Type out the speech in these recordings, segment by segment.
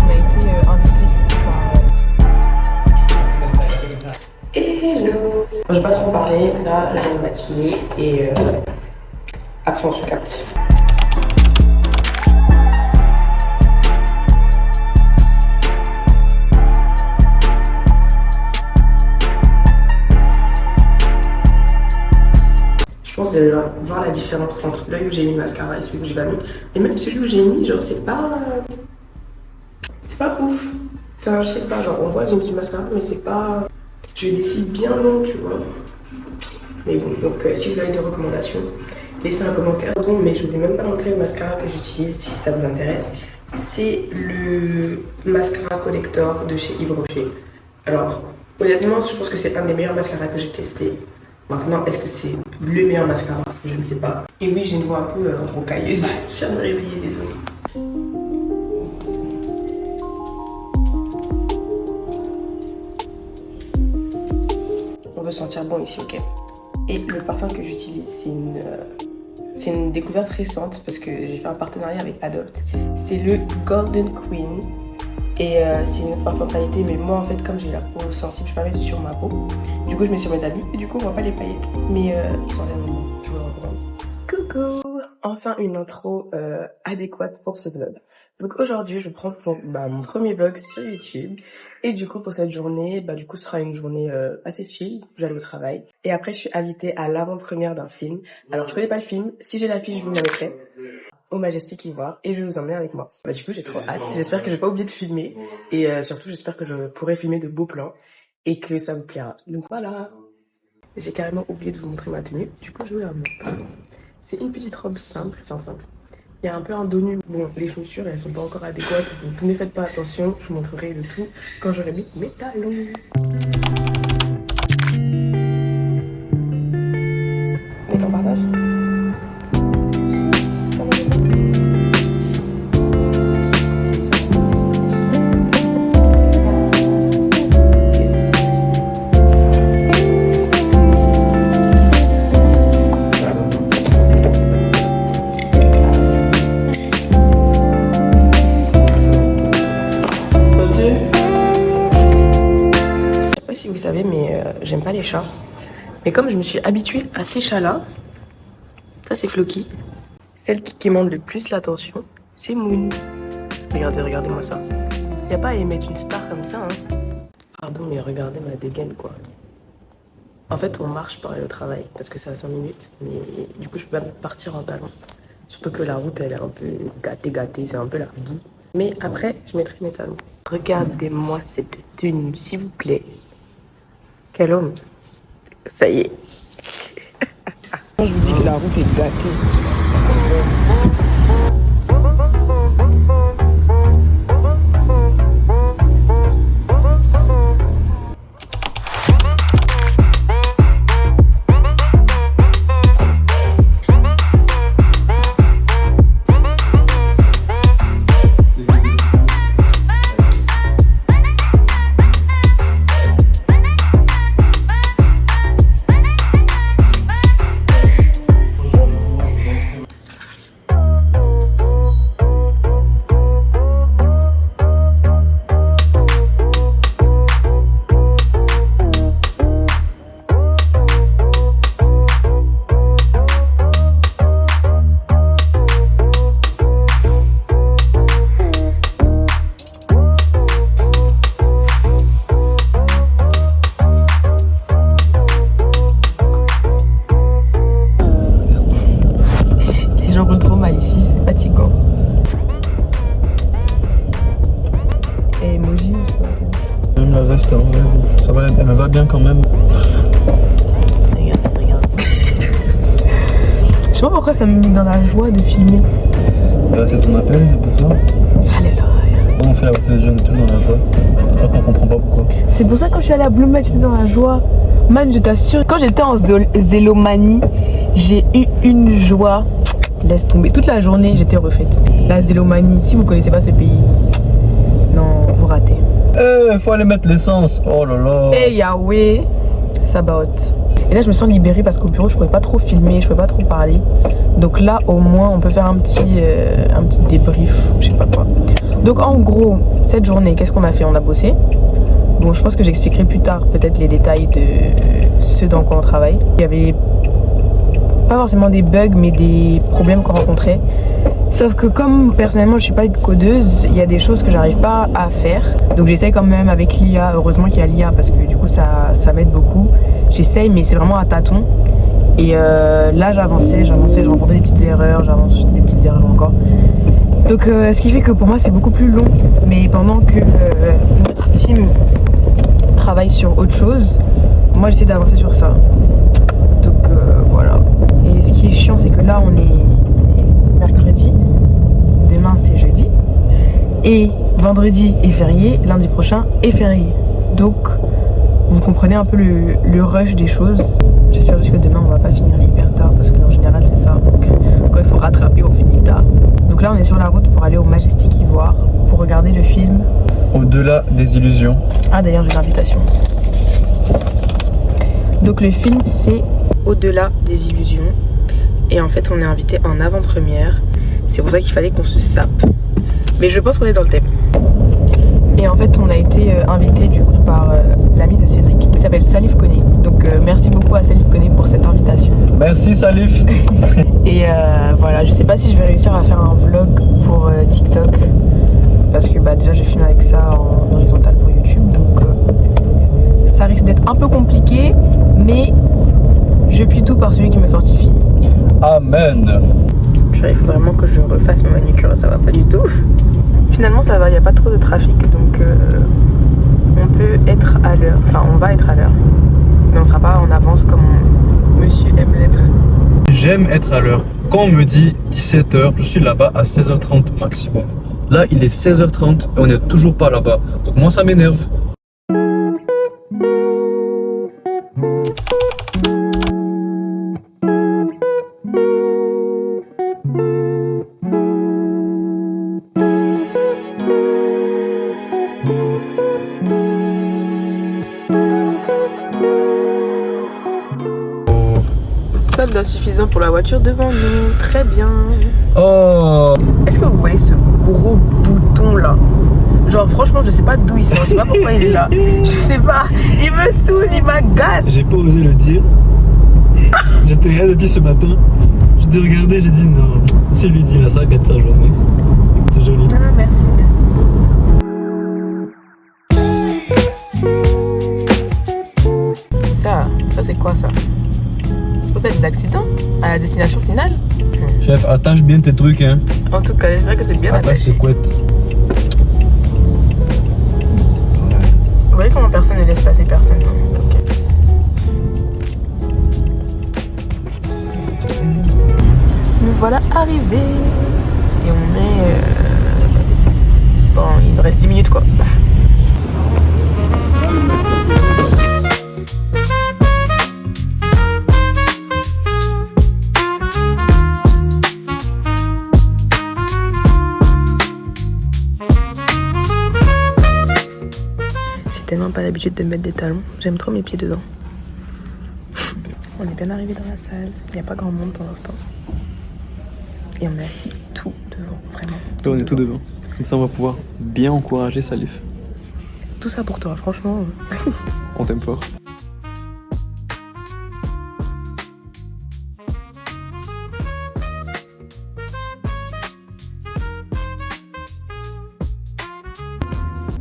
On a été invité par... Hello. Je vais pas trop parler, là je vais me maquiller et après on se capte. Je pense que vous allez voir la différence entre l'œil où j'ai mis le mascara et celui que j'ai pas mis. Et même celui où j'ai mis, genre c'est pas ouf. Enfin je sais pas, genre on voit que j'ai mis du mascara mais c'est pas... Je vais des cils bien longs, tu vois. Mais bon, donc si vous avez des recommandations, laissez un commentaire. Mais je vous ai même pas montré le mascara que j'utilise si ça vous intéresse. C'est le mascara collector de chez Yves Rocher. Alors, honnêtement, je pense que c'est un des meilleurs mascaras que j'ai testé. Maintenant, est-ce que c'est le meilleur mascara? Je ne sais pas. Et oui, j'ai une voix un peu rocailleuse. Je viens de me réveiller, désolée. On veut sentir bon ici, ok? Et le parfum que j'utilise, c'est une découverte récente parce que j'ai fait un partenariat avec Adopt. C'est le Golden Queen. Et c'est une parfum pailleté, mais moi en fait, comme j'ai la peau sensible, je peux pas mettre sur ma peau. Du coup, je mets sur mes habits et du coup, on voit pas les paillettes. Mais ils sont vraiment bons, je vous le recommande. Coucou! Enfin, une intro adéquate pour ce vlog. Donc aujourd'hui, je prends mon premier vlog sur YouTube. Et du coup, pour cette journée, du coup, ce sera une journée assez chill. J'allais au travail. Et après, je suis invitée à l'avant-première d'un film. Alors, je connais pas le film. Si j'ai l'affiche, je vous la mettrai au Majestic Ivoire et je vais vous emmener avec moi. Du coup, j'ai trop hâte. J'espère que je vais pas oublier de filmer. Et surtout, j'espère que je pourrai filmer de beaux plans et que ça vous plaira. Donc voilà. J'ai carrément oublié de vous montrer ma tenue. Du coup, je vous la montre. C'est une petite robe simple, enfin simple. Il y a un peu un dos nu. Bon, les chaussures, elles sont pas encore adéquates, donc ne faites pas attention. Je vous montrerai le tout quand j'aurai mis mes talons. Mets en partage. Vous savez, mais j'aime pas les chats. Mais comme je me suis habituée à ces chats-là, ça c'est Floki. Celle qui demande le plus l'attention, c'est Moon. Regardez-moi ça. Y a pas à y mettre une star comme ça, hein. Pardon, mais regardez ma dégaine, quoi. En fait, on marche pour aller au travail, parce que c'est à 5 minutes. Mais du coup, je peux pas partir en talons. Surtout que la route, elle est un peu gâtée, c'est un peu la boue. Mais après, je mettrai mes talons. Regardez-moi cette tenue, s'il vous plaît. Quel homme. Ça y est. Je vous dis que la route est gâtée. Ici, c'est fatigant. Et emoji ou pas? Même la veste, ça va, elle me va bien quand même. Regarde. Je sais pas pourquoi ça me met dans la joie de filmer. C'est ton appel, c'est pour ça. Alléluia. On fait la voiture des jeunes et tout dans la joie. Alors qu'on comprend pas pourquoi. C'est pour ça que quand je suis allée à Blue Match, j'étais dans la joie. Man, je t'assure, quand j'étais en zélomanie, j'ai eu une joie. Laisse tomber. Toute la journée, j'étais refaite. La zélomanie, si vous connaissez pas ce pays, non, vous ratez. Faut aller mettre l'essence. Oh là là. Eh Yahweh, Sabaoth. Et là, je me sens libérée parce qu'au bureau, je pouvais pas trop filmer, je pouvais pas trop parler. Donc là, au moins, on peut faire un petit débrief, je sais pas quoi. Donc en gros, cette journée, qu'est-ce qu'on a fait? On a bossé. Bon, je pense que j'expliquerai plus tard peut-être les détails de ce dans quoi on travaille. Il y avait pas forcément des bugs, mais des problèmes qu'on rencontrait. Sauf que comme personnellement je suis pas une codeuse, il y a des choses que j'arrive pas à faire. Donc j'essaye quand même avec l'IA, heureusement qu'il y a l'IA parce que du coup ça m'aide beaucoup. J'essaye mais c'est vraiment à tâtons. Et là j'avançais, je rencontrais des petites erreurs, encore. Donc ce qui fait que pour moi c'est beaucoup plus long. Mais pendant que notre team travaille sur autre chose, moi j'essaie d'avancer sur ça. Donc voilà. Et ce qui est chiant c'est que là on est mercredi, demain c'est jeudi, et vendredi est férié, lundi prochain est férié. Donc vous comprenez un peu le rush des choses. J'espère juste que demain on va pas finir hyper tard parce qu'en général c'est ça. Donc quand il faut rattraper on finit tard. Donc là on est sur la route pour aller au Majestic Ivoire pour regarder le film Au-delà des illusions. Ah d'ailleurs j'ai l'invitation. Donc le film c'est Au-delà des illusions. Et en fait, on est invité en avant-première. C'est pour ça qu'il fallait qu'on se sape. Mais je pense qu'on est dans le thème. Et en fait, on a été invité du coup par l'ami de Cédric qui s'appelle Salif Koné. Donc merci beaucoup à Salif Koné pour cette invitation. Merci Salif. Et voilà, je sais pas si je vais réussir à faire un vlog pour TikTok. Parce que bah, déjà, j'ai filmé avec ça en horizontal pour YouTube. Donc ça risque d'être un peu compliqué. Mais je plie tout par celui qui me fortifie. Amen. Il faut vraiment que je refasse ma manucure, ça va pas du tout. Finalement ça va, il n'y a pas trop de trafic donc on peut être à l'heure, enfin on va être à l'heure. Mais on sera pas en avance comme monsieur aime l'être. J'aime être à l'heure. Quand on me dit 17h, je suis là-bas à 16h30 maximum. Là il est 16h30 et on n'est toujours pas là-bas. Donc moi ça m'énerve. Solde insuffisant pour la voiture devant nous, très bien. Oh. Est-ce que vous voyez ce gros bouton là? Genre franchement je sais pas d'où il sort, je sais pas pourquoi il est là. Je sais pas, il me saoule, il m'agace. J'ai pas osé le dire. J'étais rien depuis ce matin. Je t'ai regardé, j'ai dit non. C'est lui dit là, ça gâte sa journée. C'est joli. Ah merci, merci. Ça c'est quoi ça? Vous faites des accidents à la destination finale? Chef, attache bien tes trucs hein. En tout cas, j'espère que c'est bien Attache attaché. tes couettes. Vous voyez comment personne ne laisse passer personne, non? Ok. Nous voilà arrivés. Et on est... Bon, il nous reste 10 minutes quoi. J'ai tellement pas l'habitude de mettre des talons. J'aime trop mes pieds dedans. On est bien arrivé dans la salle. Il n'y a pas grand monde pour l'instant. Et on est assis tout devant, vraiment. On est tout devant. Comme ça on va pouvoir bien encourager Salif. Tout ça pour toi, franchement. On t'aime fort.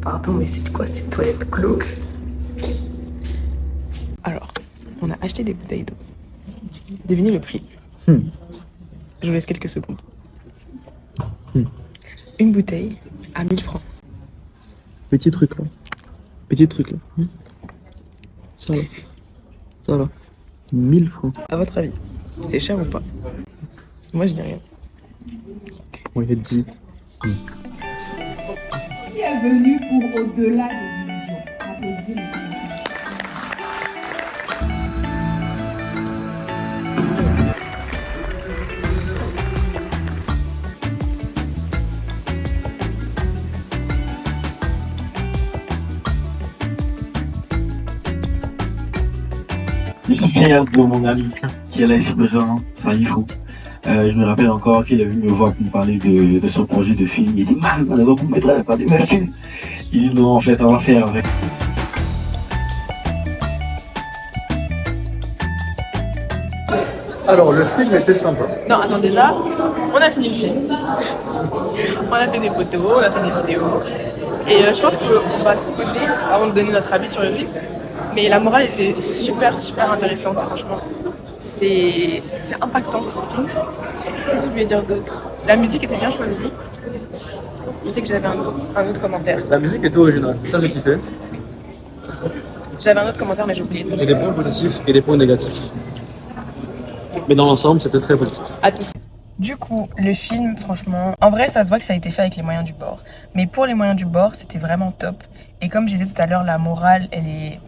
Pardon, mais c'est quoi ces toilettes glauques? Alors, on a acheté des bouteilles d'eau. Devinez le prix. Je vous laisse quelques secondes. Une bouteille à 1000 francs. Petit truc là. Petit truc là. Ça là. Ça là. 1000 francs. À votre avis, c'est cher ou pas? Moi, je dis rien. On lui a dit. Bienvenue pour Au-delà des illusions. Applaudissez les gens. suis fier de mon ami qui est là ici présent, ça il faut. Je me rappelle encore qu'il est venu me voir pour me parler de son projet de film. Il dit, man, on va vous mettre là, parler de mes films. Il dit, non, en fait, on va faire avec. Alors, le film était sympa. Non, attends, déjà, on a fini le film. On a fait des photos, on a fait des vidéos. Et je pense qu'on va se poser avant de donner notre avis sur le film. Mais la morale était super, super intéressante, franchement. C'est impactant, ce film. Qu'est-ce que je voulais dire d'autre? La musique était bien choisie. Je sais que j'avais un autre commentaire. La musique était originale, ça j'ai kiffé. J'avais un autre commentaire, mais j'ai oublié. J'ai des points positifs et des points négatifs. Mais dans l'ensemble, c'était très positif. À tout. Du coup, le film, franchement, en vrai, ça se voit que ça a été fait avec les moyens du bord. Mais pour les moyens du bord, c'était vraiment top. Et comme je disais tout à l'heure, la morale, elle est...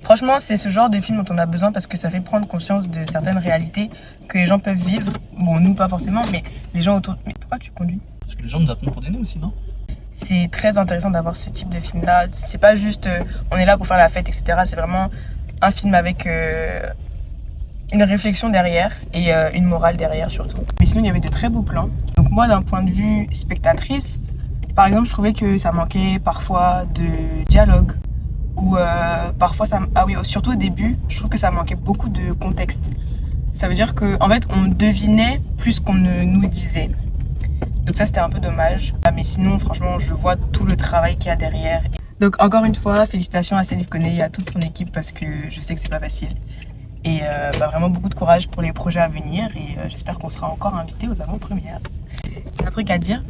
Franchement, c'est ce genre de film dont on a besoin parce que ça fait prendre conscience de certaines réalités que les gens peuvent vivre. Bon, nous, pas forcément, mais les gens autour... Mais pourquoi tu conduis? Parce que les gens nous attendent pour dîner aussi, non? C'est très intéressant d'avoir ce type de film-là. C'est pas juste on est là pour faire la fête, etc. C'est vraiment un film avec... une réflexion derrière et une morale derrière surtout. Mais sinon, il y avait de très beaux plans. Donc moi, d'un point de vue spectatrice, par exemple, je trouvais que ça manquait parfois de dialogue. Ou parfois, ah oui, surtout au début, je trouve que ça manquait beaucoup de contexte. Ça veut dire qu'en fait, on devinait plus qu'on ne nous disait. Donc ça, c'était un peu dommage. Mais sinon, franchement, je vois tout le travail qu'il y a derrière. Donc encore une fois, félicitations à Salif Koné et à toute son équipe parce que je sais que c'est pas facile. Et vraiment beaucoup de courage pour les projets à venir et j'espère qu'on sera encore invité aux avant-premières. Un truc à dire?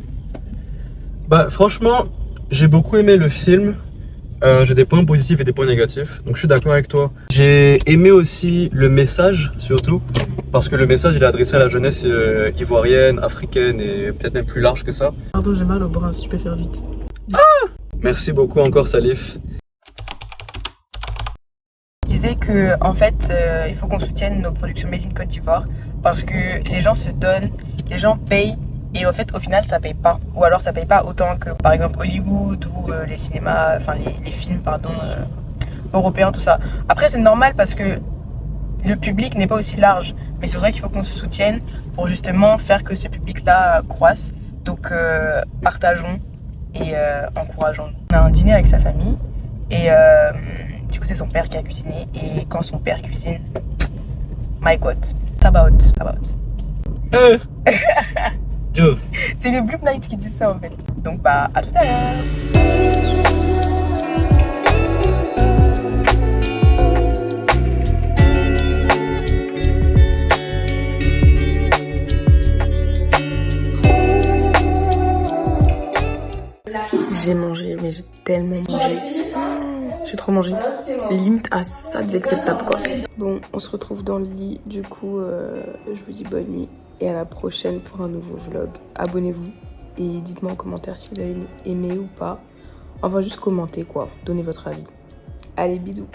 Bah franchement, j'ai beaucoup aimé le film. J'ai des points positifs et des points négatifs. Donc je suis d'accord avec toi. J'ai aimé aussi le message surtout. Parce que le message il est adressé à la jeunesse ivoirienne, africaine et peut-être même plus large que ça. Pardon, j'ai mal au bras, si tu peux faire vite. Merci beaucoup encore Salif. Disais que en fait il faut qu'on soutienne nos productions made in Côte d'Ivoire parce que les gens se donnent, les gens payent et en fait au final ça paye pas ou alors ça paye pas autant que par exemple Hollywood ou les cinémas, enfin les films pardon européens, tout ça. Après c'est normal parce que le public n'est pas aussi large, mais c'est vrai qu'il faut qu'on se soutienne pour justement faire que ce public là croisse. Donc partageons et encourageons. On a un dîner avec sa famille et du coup, c'est son père qui a cuisiné. Et quand son père cuisine, my God, about. Joe. C'est le Blue Night qui dit ça en fait. Donc, bah, à tout à l'heure. J'ai mangé, mais j'ai tellement mangé. J'ai trop mangé. Limite à ça, c'est acceptable quoi. Bon, on se retrouve dans le lit. Du coup, je vous dis bonne nuit. Et à la prochaine pour un nouveau vlog. Abonnez-vous. Et dites-moi en commentaire si vous avez aimé ou pas. Enfin, juste commentez quoi. Donnez votre avis. Allez, bisous.